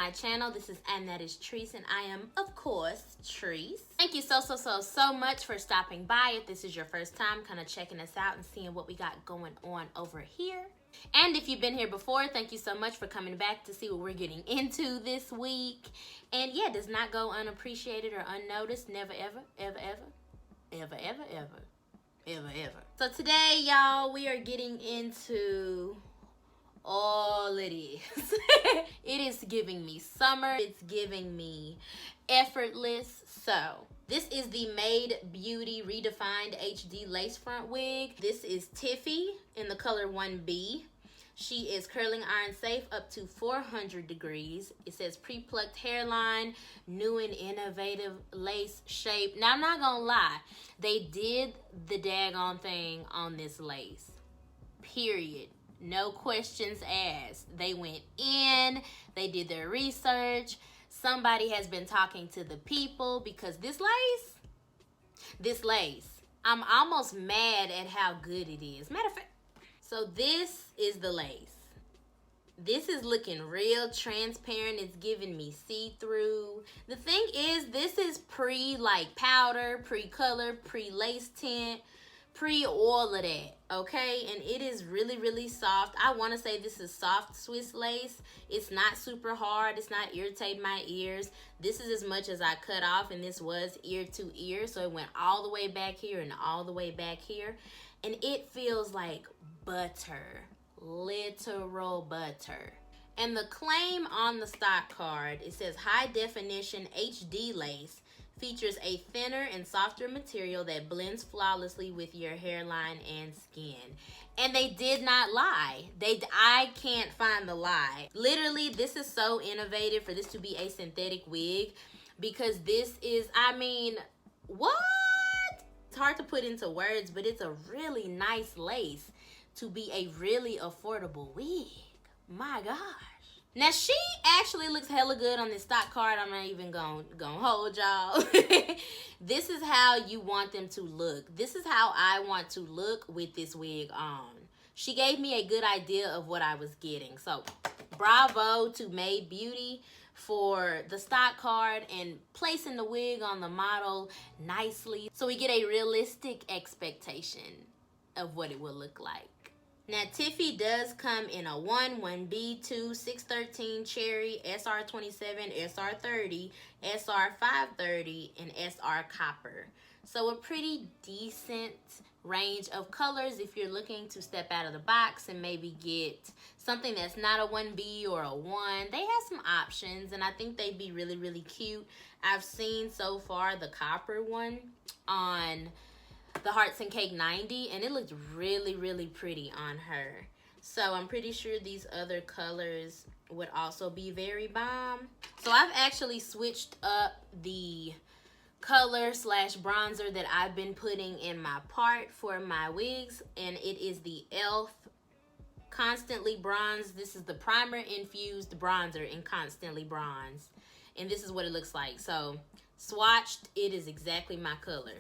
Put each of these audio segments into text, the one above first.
my channel. This is andthatisTrice, and I am, of course, Trice. Thank you so much for stopping by. If this is your first time, kind of checking us out and seeing what we got going on over here. And if you've been here before, thank you so much for coming back to see what we're getting into this week. And yeah, does not go unappreciated or unnoticed. Never, ever, ever, ever, ever, ever, ever, ever, ever. So today, y'all, we are getting into all it is. It is giving me summer. It's giving me effortless. So this is the Mayde Beauty Redefined HD Lace Front Wig. This is Tiffy in the color 1B. She is curling iron safe up to 400 degrees. It says pre-plucked hairline, new and innovative lace shape. Now, I'm not gonna lie. They did the daggone thing on this lace. Period. No questions asked. They went in. They did their research. Somebody has been talking to the people because this lace, I'm almost mad at how good it is. Matter of fact, so this is the lace. This is looking real transparent. It's giving me see-through. The thing is, this is pre-like powder, pre-color, pre-lace tint, pre-all of that, okay? And it is really, really soft. I want to say this is soft Swiss lace. It's not super hard. It's not irritating my ears. This is as much as I cut off, and this was ear to ear, so it went all the way back here and all the way back here. And it feels like butter, literal butter. And the claim on the stock card, it says high definition HD lace, features a thinner and softer material that blends flawlessly with your hairline and skin. And they did not lie. I can't find the lie. Literally, this is so innovative for this to be a synthetic wig, because this is, I mean, what? It's hard to put into words, but it's a really nice lace to be a really affordable wig. My gosh. Now, she actually looks hella good on this stock card. I'm not even gonna hold y'all. This is how you want them to look. This is how I want to look with this wig on. She gave me a good idea of what I was getting. So, bravo to Mayde Beauty for the stock card and placing the wig on the model nicely, so we get a realistic expectation of what it will look like. Now, Tiffy does come in a 1, 1B, 2, 613, cherry, SR27, SR30, SR530, and SR copper. So a pretty decent range of colors if you're looking to step out of the box and maybe get something that's not a 1B or a 1. They have some options, and I think they'd be really, really cute. I've seen so far the copper one on the Hearts and Cake 90, and it looked really, really pretty on her. So I'm pretty sure these other colors would also be very bomb. So I've actually switched up the color slash bronzer that I've been putting in my part for my wigs, and it is the ELF Constantly Bronze. This is the primer infused bronzer in Constantly Bronze, and this is what it looks like. So swatched, it is exactly my color.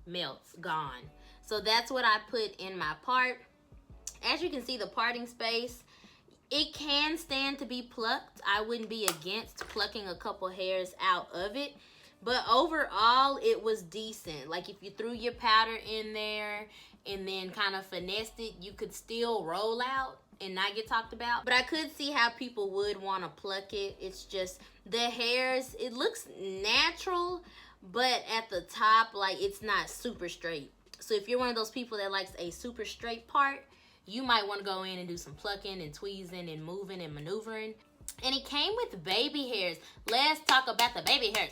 Melts, gone. So that's what I put in my part. As you can see, the parting space, it can stand to be plucked. I wouldn't be against plucking a couple hairs out of it, but overall it was decent. Like, if you threw your powder in there and then kind of finessed it, you could still roll out and not get talked about. But I could see how people would want to pluck it. It's just the hairs, it looks natural, but at the top, like, it's not super straight. So if you're one of those people that likes a super straight part, you might want to go in and do some plucking and tweezing and moving and maneuvering. And it came with baby hairs. Let's talk about the baby hairs.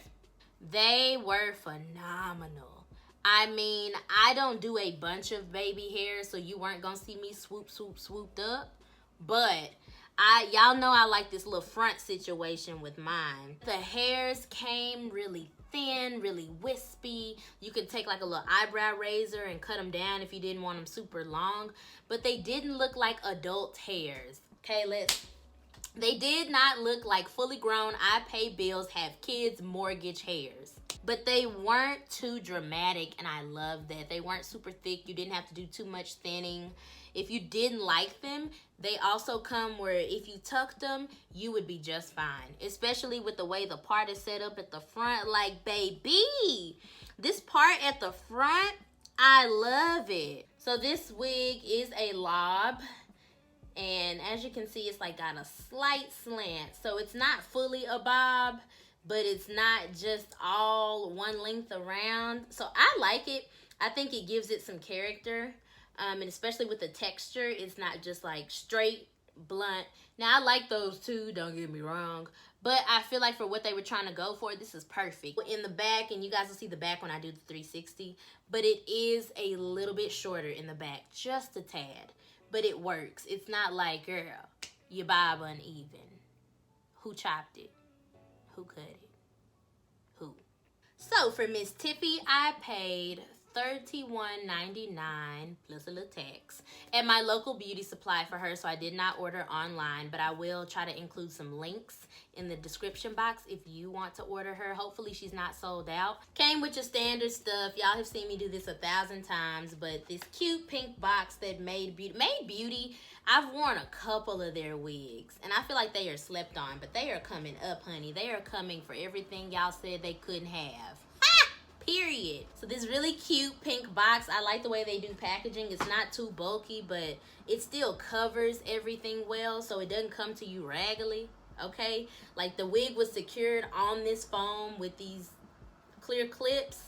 They were phenomenal. I mean, I don't do a bunch of baby hairs, so you weren't gonna see me swooped up. But y'all know I like this little front situation with mine. The hairs came really thin, really wispy. You could take like a little eyebrow razor and cut them down if you didn't want them super long, but they didn't look like adult hairs. Okay, they did not look like fully grown, I pay bills, have kids, mortgage hairs. But they weren't too dramatic, and I love that. They weren't super thick. You didn't have to do too much thinning. If you didn't like them, they also come where if you tucked them, you would be just fine. Especially with the way the part is set up at the front. Like, baby, this part at the front, I love it. So this wig is a lob. And as you can see, it's like got a slight slant. So it's not fully a bob, but it's not just all one length around. So I like it. I think it gives it some character. And especially with the texture, it's not just like straight, blunt. Now, I like those too, don't get me wrong. But I feel like for what they were trying to go for, this is perfect. In the back, and you guys will see the back when I do the 360, but it is a little bit shorter in the back, just a tad. But it works. It's not like, girl, your bob uneven. Who chopped it? Who cut it? Who? So for Miss Tiffy, I paid $31.99 plus a little tax at my local beauty supply for her, so I did not order online, but I will try to include some links in the description box if you want to order her. Hopefully she's not sold out. Came with your standard stuff. Y'all have seen me do this 1,000 times, but this cute pink box that Mayde Beauty, I've worn a couple of their wigs, and I feel like they are slept on, but they are coming up, honey. They are coming for everything y'all said they couldn't have. Period. So this really cute pink box, I like the way they do packaging. It's not too bulky, but it still covers everything well, so it doesn't come to you raggedy, okay? Like the wig was secured on this foam with these clear clips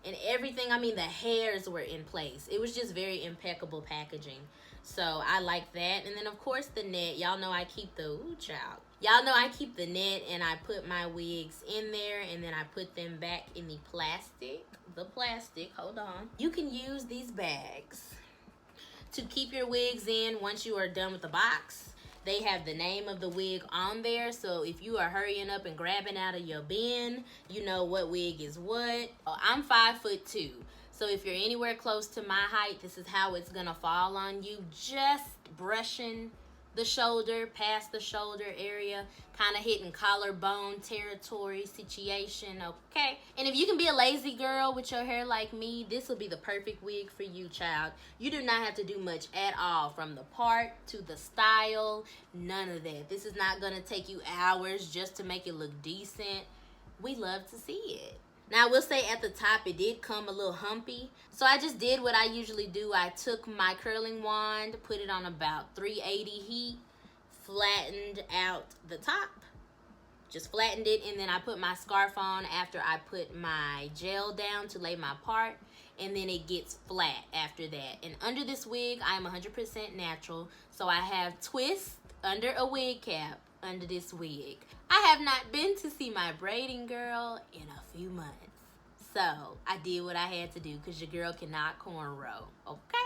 and everything. I mean, the hairs were in place. It was just very impeccable packaging. So I like that. And then of course the net. Y'all know I keep the, ooh, child. Y'all know I keep the net and I put my wigs in there and then I put them back in the plastic, hold on. You can use these bags to keep your wigs in once you are done with the box. They have the name of the wig on there, so if you are hurrying up and grabbing out of your bin, you know what wig is what. I'm 5'2", so if you're anywhere close to my height, this is how it's gonna fall on you. Just brushing the shoulder, past the shoulder area, kind of hitting collarbone territory situation, okay? And if you can be a lazy girl with your hair like me, this will be the perfect wig for you, child. You do not have to do much at all, from the part to the style, none of that. This is not gonna take you hours just to make it look decent. We love to see it. Now, I will say at the top, it did come a little humpy. So I just did what I usually do. I took my curling wand, put it on about 380 heat, flattened out the top, just flattened it, and then I put my scarf on after I put my gel down to lay my part, and then it gets flat after that. And under this wig, I am 100% natural, so I have twists under a wig cap under this wig. I have not been to see my braiding girl in a few months. So I did what I had to do because your girl cannot cornrow, okay?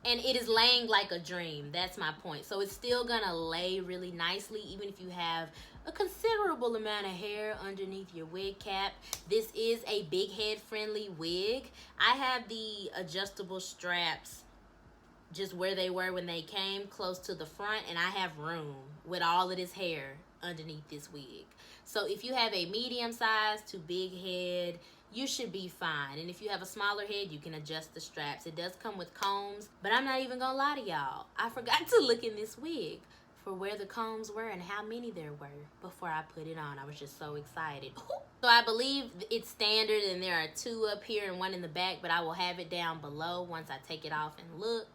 And it is laying like a dream. That's my point. So it's still gonna lay really nicely even if you have a considerable amount of hair underneath your wig cap. This is a big head friendly wig. I have the adjustable straps just where they were when they came, close to the front, and I have room with all of this hair underneath this wig. So if you have a medium size to big head, you should be fine. And if you have a smaller head, you can adjust the straps. It does come with combs, but I'm not even gonna lie to y'all. I forgot to look in this wig for where the combs were and how many there were before I put it on. I was just so excited. So I believe it's standard and there are 2 up here and 1 in the back, but I will have it down below once I take it off and look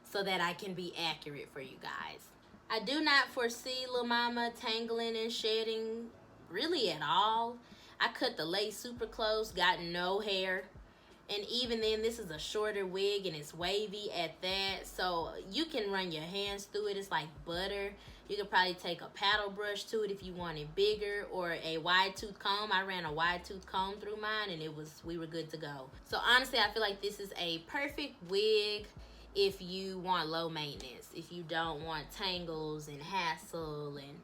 so that I can be accurate for you guys. I do not foresee Lil Mama tangling and shedding really at all. I cut the lace super close, got no hair. And even then, this is a shorter wig and it's wavy at that. So you can run your hands through it. It's like butter. You could probably take a paddle brush to it if you want it bigger, or a wide tooth comb. I ran a wide tooth comb through mine and we were good to go. So honestly, I feel like this is a perfect wig if you want low maintenance, if you don't want tangles and hassle and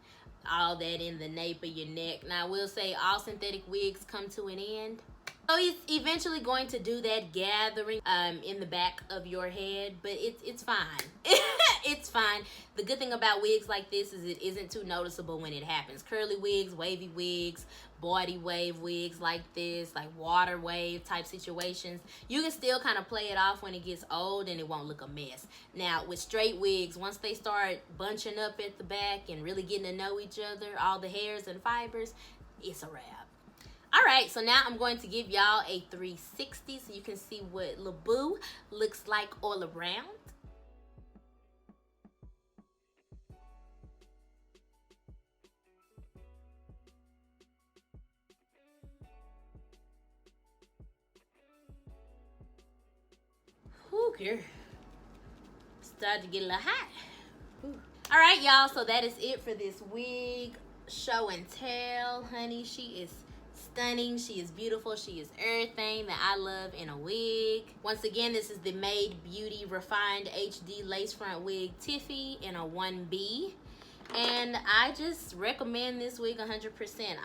all that in the nape of your neck. Now, I will say all synthetic wigs come to an end. So it's eventually going to do that gathering in the back of your head, but it's fine. It's fine. The good thing about wigs like this is it isn't too noticeable when it happens. Curly wigs, wavy wigs, body wave wigs like this, like water wave type situations, you can still kind of play it off when it gets old and it won't look a mess. Now with straight wigs, once they start bunching up at the back and really getting to know each other, all the hairs and fibers, it's a wrap. All right, so now I'm going to give y'all a 360 so you can see what LaBoo looks like all around. Whew, girl. Started to get a little hot. Whew. All right, y'all, so that is it for this wig show and tell. Honey, she is stunning. She is beautiful. She is everything that I love in a wig. Once again, this is the Mayde Beauty Refined HD Lace Front Wig Tiffy in a 1B. And I just recommend this wig 100%.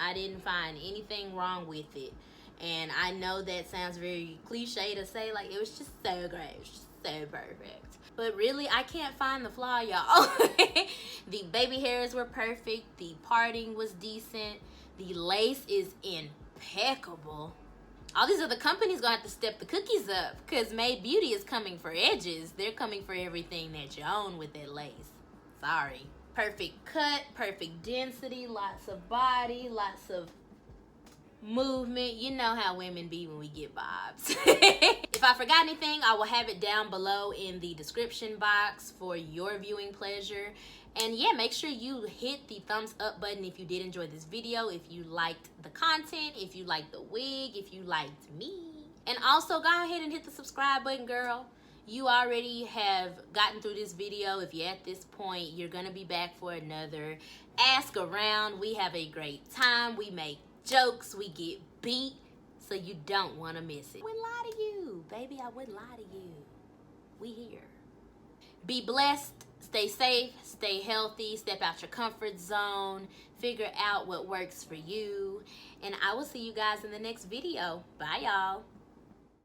I didn't find anything wrong with it. And I know that sounds very cliche to say, like, it was just so great. It was just so perfect. But really, I can't find the flaw, y'all. The baby hairs were perfect. The parting was decent. The lace is impeccable. All these other companies gonna have to step the cookies up because Mayde Beauty is coming for edges. They're coming for everything that you own with that lace. Sorry. Perfect cut, perfect density, lots of body, lots of movement. You know how women be when we get bobs. If I forgot anything, I will have it down below in the description box for your viewing pleasure. And yeah, make sure you hit the thumbs up button if you did enjoy this video, if you liked the content, if you liked the wig, if you liked me. And also go ahead and hit the subscribe button, girl. You already have gotten through this video. If you're at this point, you're gonna be back for another ask around. We have a great time. We make jokes, we get beat, so you don't want to miss it. I wouldn't lie to you, baby. I wouldn't lie to you. We here. Be blessed, stay safe, stay healthy, step out your comfort zone, figure out what works for you, and I will see you guys in the next video. Bye, y'all.